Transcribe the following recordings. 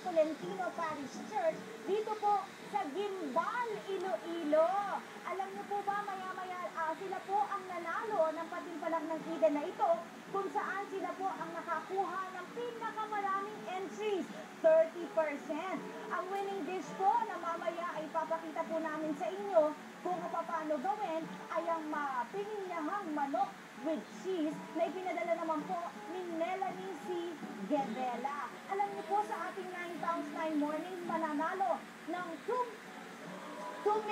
Tolentino Parish Church dito po sa Gimbal, Iloilo. Alam niyo po ba, maya-maya sila po ang nanalo ng Patimpalak ng Eden na ito, kung saan sila po ang nakakuha ng pinakamaraming entries, 30%. Ang winning dish po na mamaya ay papakita po namin sa inyo kung paano gawin ay ang pininyahang manok with cheese na ipinadala naman po ni Melanie C. Guevela. Alam niyo po, sa ating 9 Pounds 9 Mornings, mananalo ng 2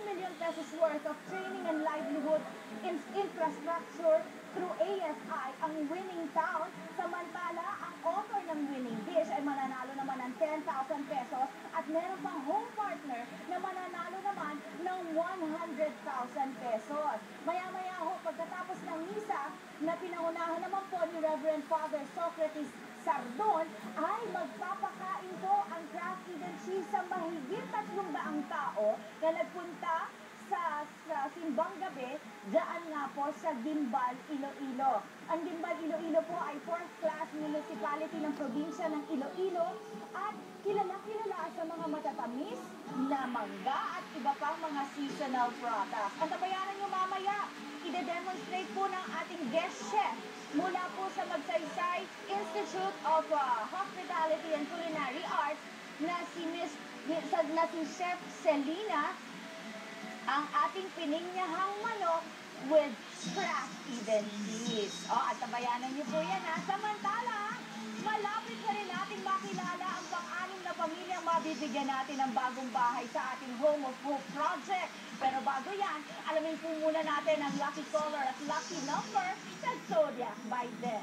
million pesos worth of training and livelihood infrastructure through AFI ang winning town. Samantala, ang author ng winning dish ay mananalo naman ng 10,000 pesos at meron pang home partner na mananalo naman ng 100,000 pesos. Maya-maya ho, pagkatapos ng misa na pinangunahan naman po ni Reverend Father Socrates Sardon, ay magpapakain po ang Kraft Eden Cheese sa mahigit 300 tao na nagpunta sa simbang gabi dyan nga po sa Gimbal, Iloilo. Ang Gimbal, Iloilo po ay 4th class municipality ng probinsya ng Iloilo at kilala sa mga matatamis na mangga at iba pang mga seasonal products. Ang tabayanan nyo mamaya, ide-demonstrate po ng ating guest chef mula po sa Magsaysay Institute of Hospitality and Culinary Arts na si Chef Selena, ang ating pininyahang manok with Kraft Eden cheese. At tabayanan niyo po yan ha. Samantala, malapit na rin nating makilala ang pang-anim na pamilyang mabibigyan natin ng bagong bahay sa ating Home of Hope project. Pero bago yan, alamin po muna natin ang lucky color at lucky number sa Zodiac by then.